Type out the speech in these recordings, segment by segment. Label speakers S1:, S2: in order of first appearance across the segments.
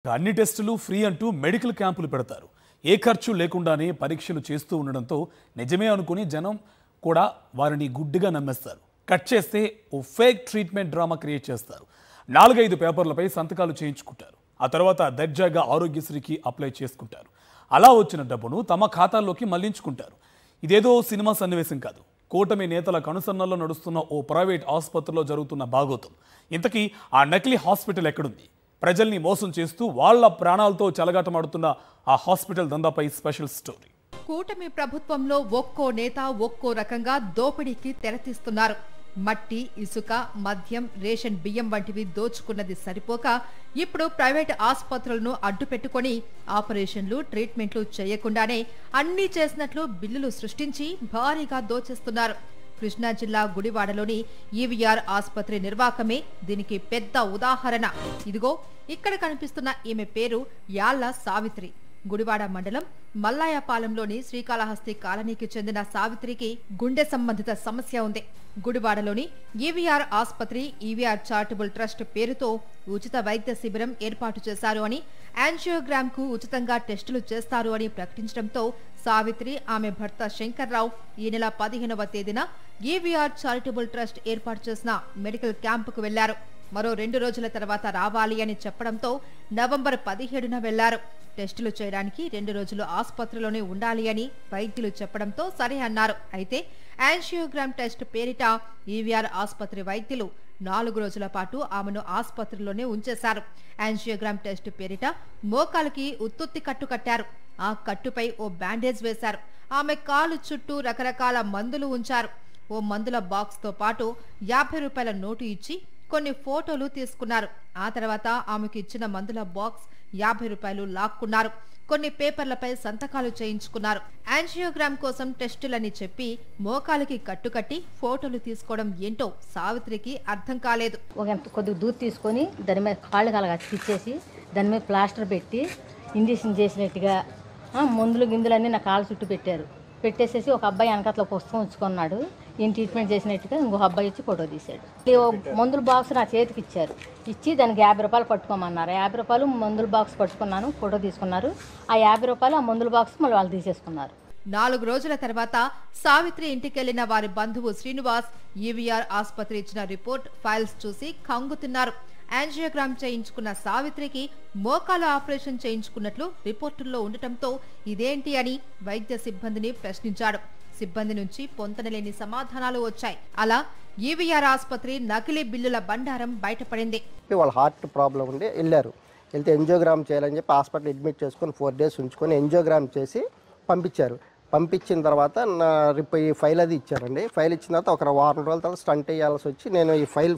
S1: అన్ని టెస్టులు ఫ్రీ అంటూ మెడికల్ క్యాంపులు పెడతారు. ఏ ఖర్చు లేకుండానే పరీక్షలు చేస్తూ ఉండడంతో నిజమే అనుకుని జనం కూడా వారిని గుడ్డిగా నమ్మేస్తారు. కట్ చేస్తే ఓ ఫేక్ ట్రీట్మెంట్ డ్రామా క్రియేట్ చేస్తారు. 4-5 పేపర్లపై సంతకాలు చేయించుకుంటారు. ఆ తర్వాత దర్జాగా ఆరోగ్యశ్రీకి అప్లై చేసుకుంటారు. అలా వచ్చిన డబ్బును తమ ఖాతాల్లోకి మళ్లించుకుంటారు. ఇదేదో సినిమా సన్నివేశం కాదు. కూటమి నేతల కనుసన్నల్లో నడుస్తున్న ఓ ప్రైవేట్ ఆసుపత్రిలో జరుగుతున్న బాగోతం. ఇంతకీ ఆ నకిలీ హాస్పిటల్ ఎక్కడుంది? ప్రజల్ని మోసం చేస్తూ వాళ్ల ప్రాణాలతో చెలగాటమాడుతున్న ఆ హాస్పిటల్ దందాపై స్పెషల్ స్టోరీ.
S2: కూటమి ప్రభుత్వంలో ఒక్కో నేత ఒక్కో రకంగా దోపిడీకి తెరతీస్తున్నారు. మట్టి, ఇసుక, మద్యం, రేషన్ బియ్యం వంటివి దోచుకున్నది సరిపోక ఇప్పుడు ప్రైవేట్ ఆసుపత్రులను అడ్డుపెట్టుకుని ఆపరేషన్లు, ట్రీట్మెంట్లు చేయకుండానే అన్నీ చేసినట్లు బిల్లులు సృష్టించి భారీగా దోచేస్తున్నారు. కృష్ణా జిల్లా గుడివాడలోని ఈవీఆర్ ఆసుపత్రి నిర్వాకమే దీనికి పెద్ద ఉదాహరణ. ఇదిగో ఇక్కడ కనిపిస్తున్న ఈమె పేరు యాళ్ల సావిత్రి. గుడివాడ మండలం మల్లాయపాలెంలోని శ్రీకాళహస్తి కాలనీకి చెందిన సావిత్రికి గుండె సంబంధిత సమస్య ఉంది. గుడివాడలోని ఈవీఆర్ ఆసుపత్రి ఈవీఆర్ చారిటబుల్ ట్రస్ట్ పేరుతో ఉచిత వైద్య శిబిరం ఏర్పాటు చేశారు అని, యాంజియోగ్రామ్ కు ఉచితంగా టెస్టులు చేస్తారు అని ప్రకటించడంతో సావిత్రి, ఆమె భర్త శంకర్రావు ఈ నెల 15వ తేదీన ఈవీఆర్ చారిటబుల్ ట్రస్ట్ ఏర్పాటు చేసిన మెడికల్ క్యాంపుకు వెళ్లారు. మరో 2 రోజుల తర్వాత రావాలి అని చెప్పడంతో నవంబర్ 17న వెళ్లారు. టెస్టులు చేయడానికి 2 రోజులు ఆసుపత్రిలోనే ఉండాలి అని వైద్యులు చెప్పడంతో సరే అన్నారు. అయితే యాంజియోగ్రామ్ టెస్ట్ పేరిట ఈవీఆర్ ఆసుపత్రి వైద్యులు 4 రోజుల పాటు ఆమెను ఆసుపత్రిలోనే ఉంచేశారు. యాంజియోగ్రామ్ టెస్ట్ పేరిట మోకాలికి ఉత్తుత్తి కట్టు కట్టారు. ఆ కట్టుపై ఓ బ్యాండేజ్ వేశారు. ఆమె కాలు చుట్టూ రకరకాల మందులు ఉంచారు. ఓ మందుల బాక్స్ తో పాటు 50 రూపాయల నోటు ఇచ్చి కొన్ని ఫోటోలు తీసుకున్నారు. ఆ తర్వాత ఆమెకు ఇచ్చిన మందుల బాక్స్ 50 రూపాయలు లాక్కున్నారు. కొన్ని పేపర్లపై సంతకాలు చేయించుకున్నారు. యాంజియోగ్రామ్ కోసం టెస్టులని చెప్పి మోకాలికి కట్టుకట్టి ఫోటోలు తీసుకోవడం ఏంటో సావిత్రికి అర్థం కాలేదు.
S3: కొద్దిగా దూరం తీసుకొని దాని మీద కాళ్ళు కలగా తిచ్చేసి దాని మీద ప్లాస్టర్ పెట్టి ఇంజక్షన్ చేసినట్టుగా మందులు గిందులన్నీ నా కాళ్ళ చుట్టూ పెట్టేసేసి ఒక అబ్బాయి వెనకట్ల పుస్తకం ఉంచుకున్నాడు. ఈయన ట్రీట్మెంట్ చేసినట్టుగా ఇంకొక అబ్బాయి ఇచ్చి ఫోటో తీశాడు. మందుల బాక్స్ నా చేతికి ఇచ్చి దానికి 50 రూపాయలు పట్టుకోమన్నారు. 50 రూపాయలు మందుల బాక్స్ పట్టుకున్నాను, ఫోటో తీసుకున్నారు. ఆ 50 రూపాయలు ఆ మందుల బాక్స్ మళ్ళీ వాళ్ళు తీసేసుకున్నారు.
S2: 4 రోజుల తర్వాత సావిత్రి ఇంటికెళ్లిన వారి బంధువు శ్రీనివాస్ ఈవీఆర్ ఆసుపత్రి ఇచ్చిన రిపోర్ట్ ఫైల్స్ చూసి కంగుతున్నారు. యాంజియోగ్రామ్ చేయించుకున్న సావిత్రికి మోకాలు ఆపరేషన్ చేయించుకున్నట్లు రిపోర్టుల్లో ఉండటంతో ఇదేంటి అని వైద్య సిబ్బందిని ప్రశ్నించాడు. సిబ్బంది నుంచి పొంతనలేని సమాధానాలు వచ్చాయి. అలా ఈవీఆర్ ఆసుపత్రి నకిలీ బిల్లుల బండారం బయటపడింది.
S4: వాళ్ళ హార్ట్ ప్రాబ్లం ఉండి వెళ్తే ఎంజియోగ్రామ్ చేయాలని చెప్పి హాస్పిటల్ అడ్మిట్ చేసుకుని 4 డేస్ ఉంచుకొని ఎంజియోగ్రామ్ చేసి పంపించారు. పంపించిన తర్వాత ఈ ఫైల్ అది ఇచ్చారండి. ఫైల్ ఇచ్చిన తర్వాత ఒక వారం రోజుల తర్వాత స్టంట్ వేయాల్సి వచ్చి నేను ఈ ఫైల్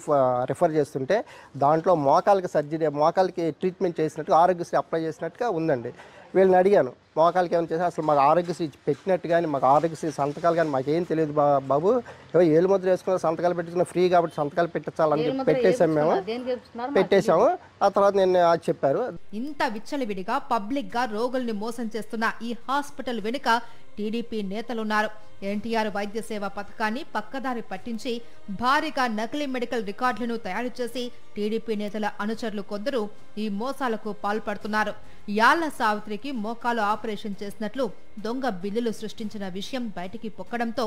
S4: రిఫర్ చేస్తుంటే దాంట్లో మోకాలకి ట్రీట్మెంట్ చేసినట్టుగా ఆరోగ్యశ్రీ అప్లై చేసినట్టుగా ఉందండి. వీళ్ళని అడిగాను, మోకాలకి ఏమైనా చేసి అసలు మాకు ఆరోగ్యశ్రీ పెట్టినట్టు కానీ మాకు ఆరోగ్యశ్రీ సంతకాలు కానీ మాకేం తెలియదు బాబు, ఏవో ఏలు ముద్ర వేసుకున్న సంతకాలు పెట్టుకున్న ఫ్రీ కాబట్టి సంతకాలు పెట్టించాలని చెప్పి పెట్టేశాము. ఆ తర్వాత నేను అది చెప్పారు.
S2: ఇంత విచ్చలవిడిగా పబ్లిక్ గా రోగుల్ని మోసం చేస్తున్న ఈ హాస్పిటల్ వెనుక టీడీపీ నేతలున్నారు. ఎన్టీఆర్ వైద్య సేవ పథకాన్ని పక్కదారి పట్టించి భారీగా నకిలీ మెడికల్ రికార్డులను తయారు చేసి టీడీపీ నేతల అనుచరులు కొందరు ఈ మోసాలకు పాల్పడుతున్నారు. యాళ్ల సావిత్రికి మోకాలు ఆపరేషన్ చేసినట్లు దొంగ బిల్లులు సృష్టించిన విషయం బయటికి పొక్కడంతో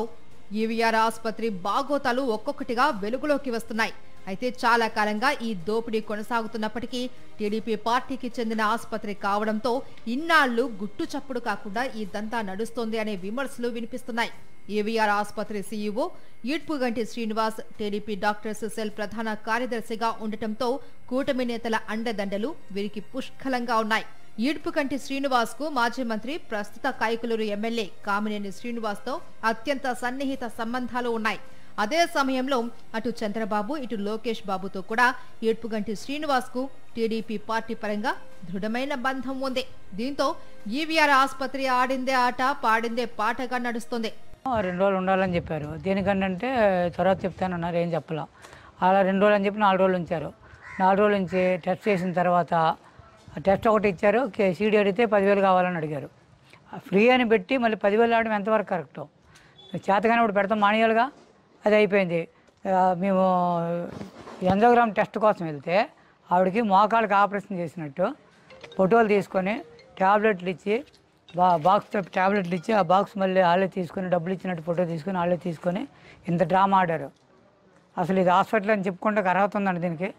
S2: ఈవీఆర్ ఆసుపత్రి బాగోతాలు ఒక్కొక్కటిగా వెలుగులోకి వస్తున్నాయి. అయితే చాలా కాలంగా ఈ దోపిడీ కొనసాగుతున్నప్పటికీ టీడీపీ పార్టీకి చెందిన ఆసుపత్రి కావడంతో ఇన్నాళ్లు గుట్టు చప్పుడు కాకుండా ఈ దంతా నడుస్తోంది అనే విమర్శలు వినిపిస్తున్నాయి. ఈవీఆర్ ఆసుపత్రి CEO Edupuganti Srinivas TDP doctors cell ప్రధాన కార్యదర్శిగా ఉండటంతో కూటమి నేతల అండదండలు వీరికి పుష్కలంగా ఉన్నాయి. ఈడ్పుగంటి శ్రీనివాస్ కు మాజీ మంత్రి, ప్రస్తుత కాయకులూరు ఎమ్మెల్యే కామినేని శ్రీనివాస్ తో అత్యంత సన్నిహిత సంబంధాలు ఉన్నాయి. అదే సమయంలో అటు చంద్రబాబు, ఇటు లోకేష్ బాబుతో కూడా ఈడ్పుగంటి శ్రీనివాస్ కు టీడీపీ పార్టీ పరంగా దృఢమైన బంధం ఉంది. దీంతో ఈవీఆర్ ఆసుపత్రి ఆడిందే ఆట, పాడిందే పాటగా నడుస్తుంది.
S5: 2 రోజులు ఉండాలని చెప్పారు. దేనికంటే తర్వాత చెప్తానన్నారు, ఏం చెప్పలా. అలా 2 రోజులు అని చెప్పి 4 రోజులు ఉంచారు. 4 రోజులు నుంచి టెస్ట్ చేసిన తర్వాత టెస్ట్ ఒకటి ఇచ్చారు. సీడీ అడిగితే 10,000 కావాలని అడిగారు. ఫ్రీ అని పెట్టి మళ్ళీ 10,000 ఆడడం ఎంతవరకు కరెక్టో? చేతగానే ఇప్పుడు పెడతాం మానేయాలిగా. అది అయిపోయింది. మేము యాంజియోగ్రామ్ టెస్ట్ కోసం వెళ్తే ఆవిడకి మోకాళ్ళకి ఆపరేషన్ చేసినట్టు ఫోటోలు తీసుకొని ట్యాబ్లెట్లు ఇచ్చి బాక్స్ ట్యాబ్లెట్లు ఇచ్చి ఆ బాక్స్ మళ్ళీ వాళ్ళే తీసుకొని డబ్బులు ఇచ్చినట్టు ఫోటో తీసుకొని వాళ్ళే తీసుకొని ఇంత డ్రామా ఆడారు. అసలు ఇది హాస్పిటల్ అని చెప్పుకుంటే అర్హత ఉందండి దీనికి.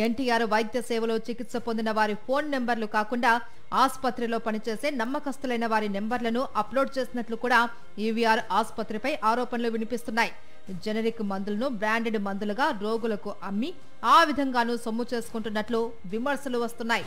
S2: ఎన్టీఆర్ వైద్య సేవలో చికిత్స పొందిన వారి ఫోన్ నెంబర్లు కాకుండా ఆసుపత్రిలో పనిచేసే నమ్మకస్తులైన వారి నెంబర్లను అప్లోడ్ చేసినట్లు కూడా ఈవీఆర్ ఆసుపత్రిపై ఆరోపణలు వినిపిస్తున్నాయి. జెనరిక్ మందులను బ్రాండెడ్ మందులుగా రోగులకు అమ్మి ఆ విధంగానూ సొమ్ము చేసుకుంటున్నట్లు విమర్శలు వస్తున్నాయి.